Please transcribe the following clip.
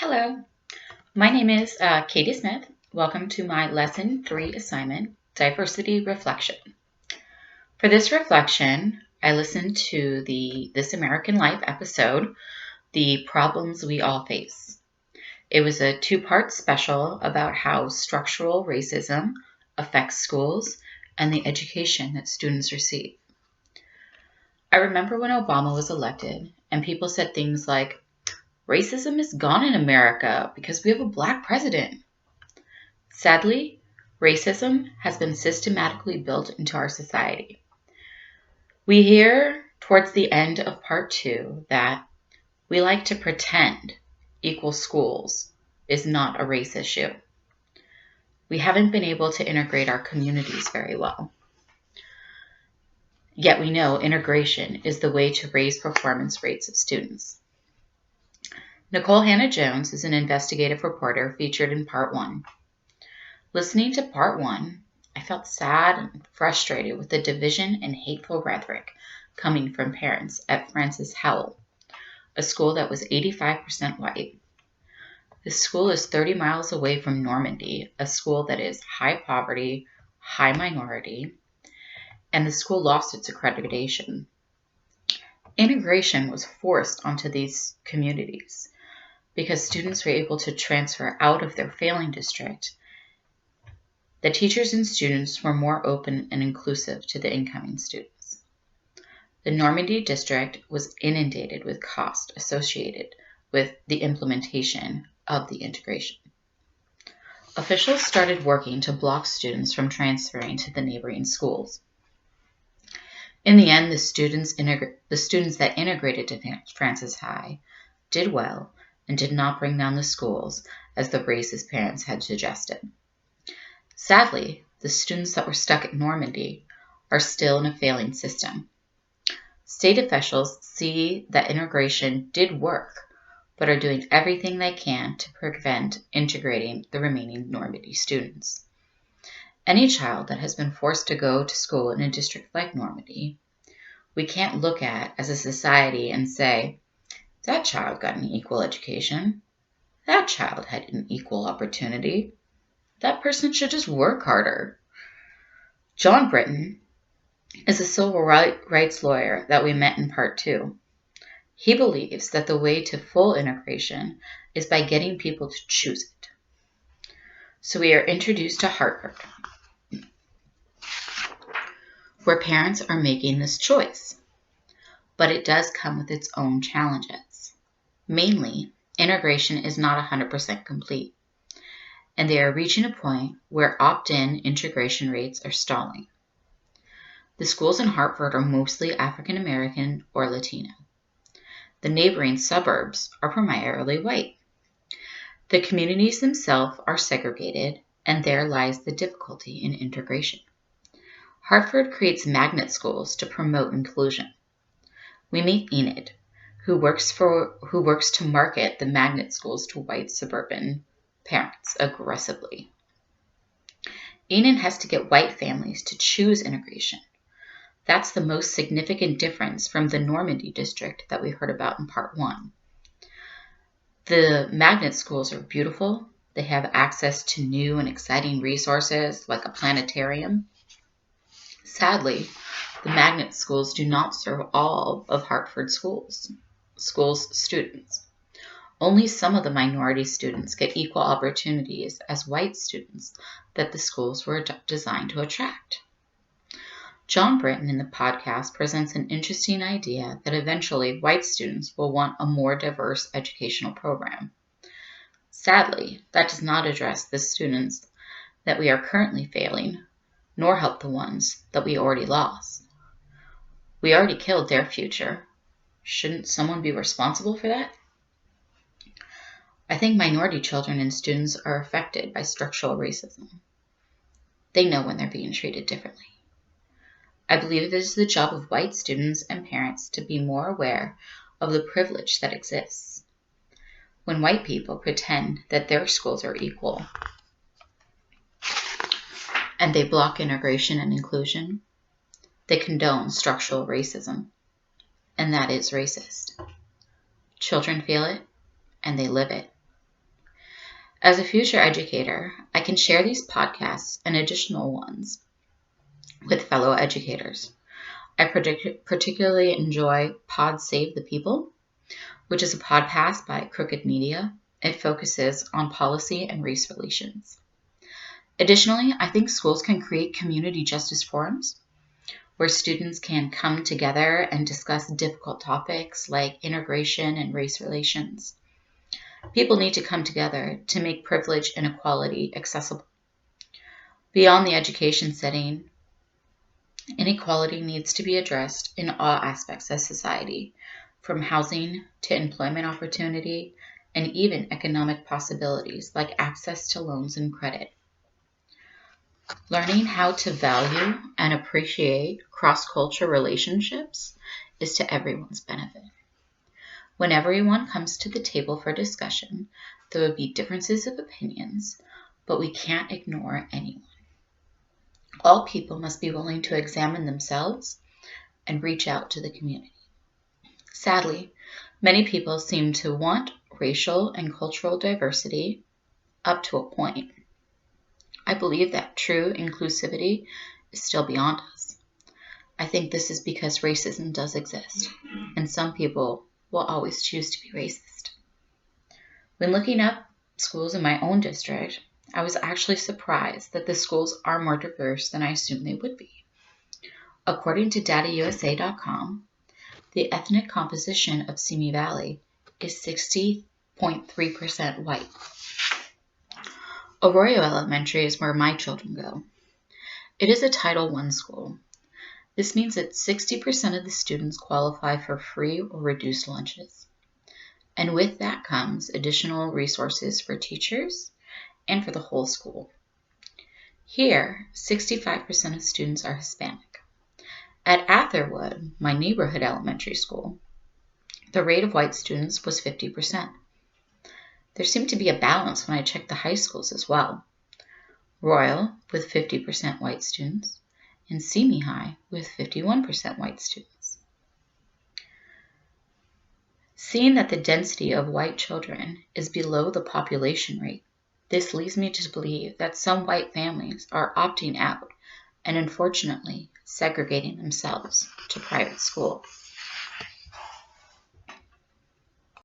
Hello, my name is Katie Smith. Welcome to my Lesson 3 assignment, Diversity Reflection. For this reflection, I listened to the This American Life episode, The Problems We All Face. It was a 2-part special about how structural racism affects schools and the education that students receive. I remember when Obama was elected and people said things like, "Racism is gone in America because we have a black president." Sadly, racism has been systematically built into our society. We hear towards the end of part 2 that we like to pretend equal schools is not a race issue. We haven't been able to integrate our communities very well. Yet we know integration is the way to raise performance rates of students. Nicole Hannah-Jones is an investigative reporter featured in part 1. Listening to part 1, I felt sad and frustrated with the division and hateful rhetoric coming from parents at Francis Howell, a school that was 85% white. The school is 30 miles away from Normandy, a school that is high poverty, high minority, and the school lost its accreditation. Integration was forced onto these communities because students were able to transfer out of their failing district. The teachers and students were more open and inclusive to the incoming students. The Normandy district was inundated with cost associated with the implementation of the integration. Officials started working to block students from transferring to the neighboring schools. In the end, the students that integrated to Francis High did well and did not bring down the schools as the racist parents had suggested. Sadly, the students that were stuck at Normandy are still in a failing system. State officials see that integration did work, but are doing everything they can to prevent integrating the remaining Normandy students. Any child that has been forced to go to school in a district like Normandy, we can't look at as a society and say, that child got an equal education. That child had an equal opportunity. That person should just work harder. John Britton is a civil rights lawyer that we met in part 2. He believes that the way to full integration is by getting people to choose it. So we are introduced to Hartford, where parents are making this choice. But it does come with its own challenges. Mainly, integration is not 100% complete, and they are reaching a point where opt-in integration rates are stalling. The schools in Hartford are mostly African American or Latino. The neighboring suburbs are primarily white. The communities themselves are segregated, and there lies the difficulty in integration. Hartford creates magnet schools to promote inclusion. We meet Enid, who works to market the magnet schools to white suburban parents aggressively. Enid has to get white families to choose integration. That's the most significant difference from the Normandy district that we heard about in part 1. The magnet schools are beautiful. They have access to new and exciting resources like a planetarium. Sadly, the magnet schools do not serve all of Hartford schools' students. Only some of the minority students get equal opportunities as white students that the schools were designed to attract. John Britton in the podcast presents an interesting idea that eventually white students will want a more diverse educational program. Sadly, that does not address the students that we are currently failing, nor help the ones that we already lost. We already killed their future. Shouldn't someone be responsible for that? I think minority children and students are affected by structural racism. They know when they're being treated differently. I believe it is the job of white students and parents to be more aware of the privilege that exists. When white people pretend that their schools are equal and they block integration and inclusion, they condone structural racism, and that is racist. Children feel it, and they live it. As a future educator, I can share these podcasts and additional ones with fellow educators. I particularly enjoy Pod Save the People, which is a podcast by Crooked Media. It focuses on policy and race relations. Additionally, I think schools can create community justice forums where students can come together and discuss difficult topics like integration and race relations. People need to come together to make privilege and equality accessible. Beyond the education setting, inequality needs to be addressed in all aspects of society, from housing to employment opportunity and even economic possibilities like access to loans and credit. Learning how to value and appreciate cross-cultural relationships is to everyone's benefit. When everyone comes to the table for discussion, there will be differences of opinions, but we can't ignore anyone. All people must be willing to examine themselves and reach out to the community. Sadly, many people seem to want racial and cultural diversity up to a point. I believe that true inclusivity is still beyond us. I think this is because racism does exist, and some people will always choose to be racist. When looking up schools in my own district, I was actually surprised that the schools are more diverse than I assumed they would be. According to datausa.com, the ethnic composition of Simi Valley is 60.3% white. Arroyo Elementary is where my children go. It is a Title I school. This means that 60% of the students qualify for free or reduced lunches. And with that comes additional resources for teachers and for the whole school. Here, 65% of students are Hispanic. At Atherwood, my neighborhood elementary school, the rate of white students was 50%. There seemed to be a balance when I checked the high schools as well. Royal with 50% white students, and Simi High with 51% white students. Seeing that the density of white children is below the population rate, this leads me to believe that some white families are opting out and unfortunately segregating themselves to private school.